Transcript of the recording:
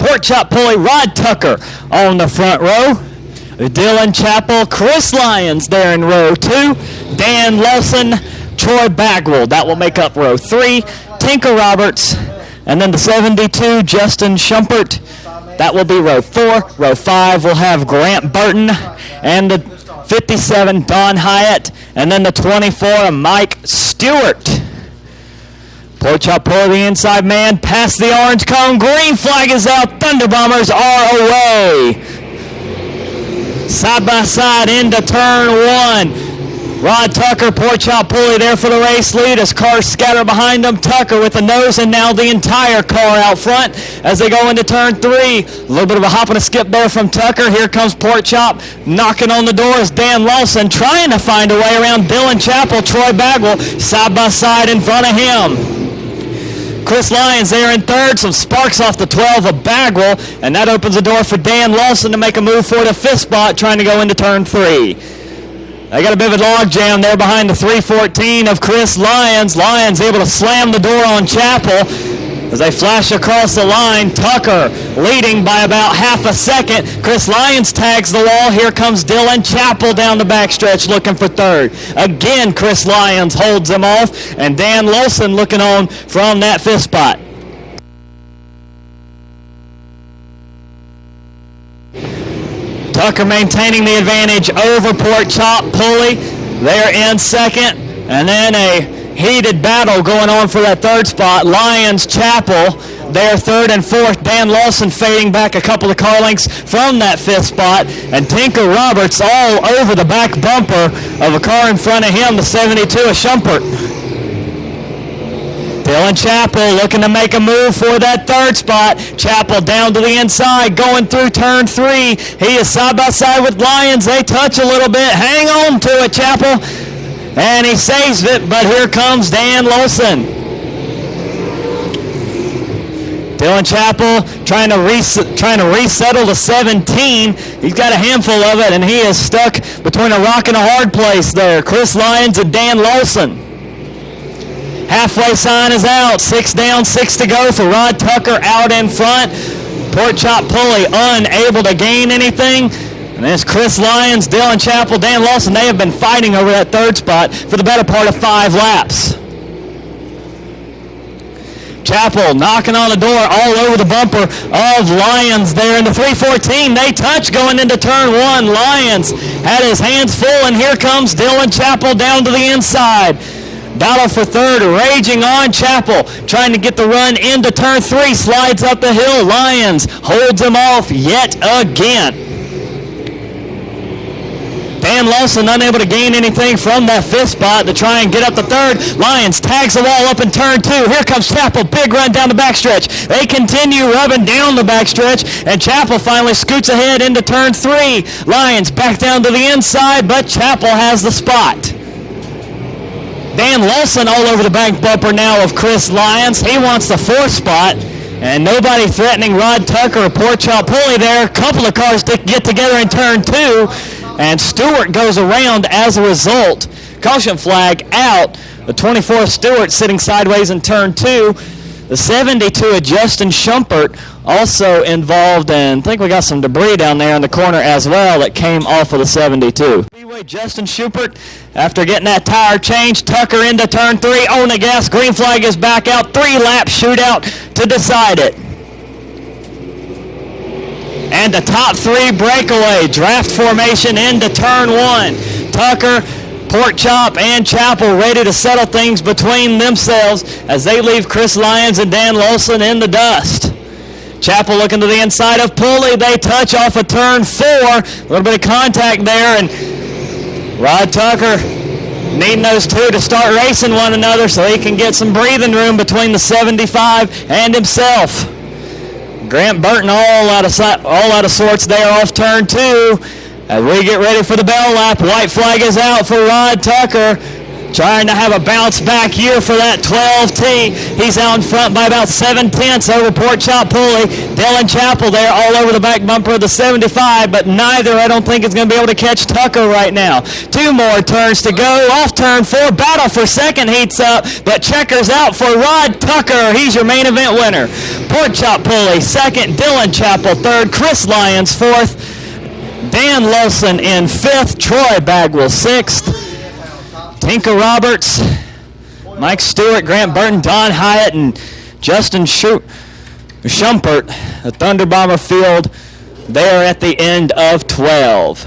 Pork Chop Pulley, Rod Tucker on the front row. Dylan Chappell, Chris Lyons there in row 2. Dan Lawson, Troy Bagwell. That will make up row 3. Tinker Roberts, and then the 72, Justin Schumpert. That will be row 4. Row 5 will have Grant Burton, and the 57, Don Hyatt, and then the 24, Mike Stewart. Pork Chop Pulley, the inside man, past the orange cone. Green flag is out. Thunder Bombers are away. Side by side into turn 1. Rod Tucker, Pork Chop Pulley there for the race lead as cars scatter behind them. Tucker with the nose and now the entire car out front as they go into turn 3. A little bit of a hop and a skip there from Tucker. Here comes Pork Chop knocking on the door as Dan Lawson trying to find a way around Dylan Chappell, Troy Bagwell side by side in front of him. Chris Lyons there in third, some sparks off the 12 of Bagwell, and that opens the door for Dan Lawson to make a move for the 5th spot, trying to go into turn 3. They got a bit of a log jam there behind the 314 of Chris Lyons. Lyons able to slam the door on Chappell as they flash across the line. Tucker leading by about half a second. Chris Lyons tags the wall. Here comes Dylan Chappell down the backstretch looking for third. Again, Chris Lyons holds him off, and Dan Lawson looking on from that 5th spot. Tucker maintaining the advantage over Pork Chop Pulley. They're in second, and then a heated battle going on for that 3rd spot. Lyons, Chappell, they're 3rd and 4th. Dan Lawson fading back a couple of car lengths from that 5th spot. And Tinker Roberts all over the back bumper of a car in front of him, the 72 of Schumpert. Dylan Chappell looking to make a move for that 3rd spot. Chappell down to the inside, going through turn 3. He is side by side with Lyons. They touch a little bit. Hang on to it, Chappell. And he saves it, but here comes Dan Lawson. Dylan Chappell trying to resettle the 17. He's got a handful of it, and he is stuck between a rock and a hard place there. Chris Lyons and Dan Lawson. Halfway sign is out. 6 down, 6 to go for Rod Tucker out in front. Pork Chop Pulley unable to gain anything. And it's Chris Lyons, Dylan Chappell, Dan Lawson. They have been fighting over that 3rd spot for the better part of 5 laps. Chappell knocking on the door all over the bumper of Lyons there in the 314. They touch going into turn 1. Lyons had his hands full, and here comes Dylan Chappell down to the inside. Battle for 3rd raging on. Chappell trying to get the run into turn 3. Slides up the hill. Lyons holds him off yet again. Dan Lawson unable to gain anything from that 5th spot to try and get up the 3rd. Lyons tags the wall up in turn 2. Here comes Chappell. Big run down the backstretch. They continue rubbing down the backstretch, and Chappell finally scoots ahead into turn 3. Lyons back down to the inside, but Chappell has the spot. Dan Lawson all over the back bumper now of Chris Lyons. He wants the 4th spot, and nobody threatening Rod Tucker or Pork Chop Pulley there. A couple of cars to get together in turn 2. And Stewart goes around as a result. Caution flag out. The 24 Stewart sitting sideways in turn 2. The 72 of Justin Schumpert also involved, and I think we got some debris down there in the corner as well that came off of the 72. Speedway, Justin Schumpert, after getting that tire changed, Tucker into turn 3 on the gas. Green flag is back out. 3-lap shootout to decide it. And the top 3 breakaway draft formation into turn 1. Tucker, Pork Chop, and Chappell ready to settle things between themselves as they leave Chris Lyons and Dan Lawson in the dust. Chappell looking to the inside of Pulley. They touch off of turn 4. A little bit of contact there, and Rod Tucker needing those two to start racing one another so he can get some breathing room between the 75 and himself. Grant Burton all out of sorts there off turn 2. As we get ready for the bell lap, white flag is out for Rod Tucker. trying to have a bounce back year for that 12T. He's out in front by about 7/10 over Pork Chop Pulley. Dylan Chappell there all over the back bumper of the 75, but neither I don't think is going to be able to catch Tucker right now. 2 more turns to go. Off turn 4, battle for second heats up, but checkers out for Rod Tucker. He's your main event winner. Pork Chop Pulley second, Dylan Chappell third, Chris Lyons fourth, Dan Lawson in fifth, Troy Bagwell sixth, Tinker Roberts, Mike Stewart, Grant Burton, Don Hyatt, and Justin Schumpert, the Thunder Bomber field there at the end of 12.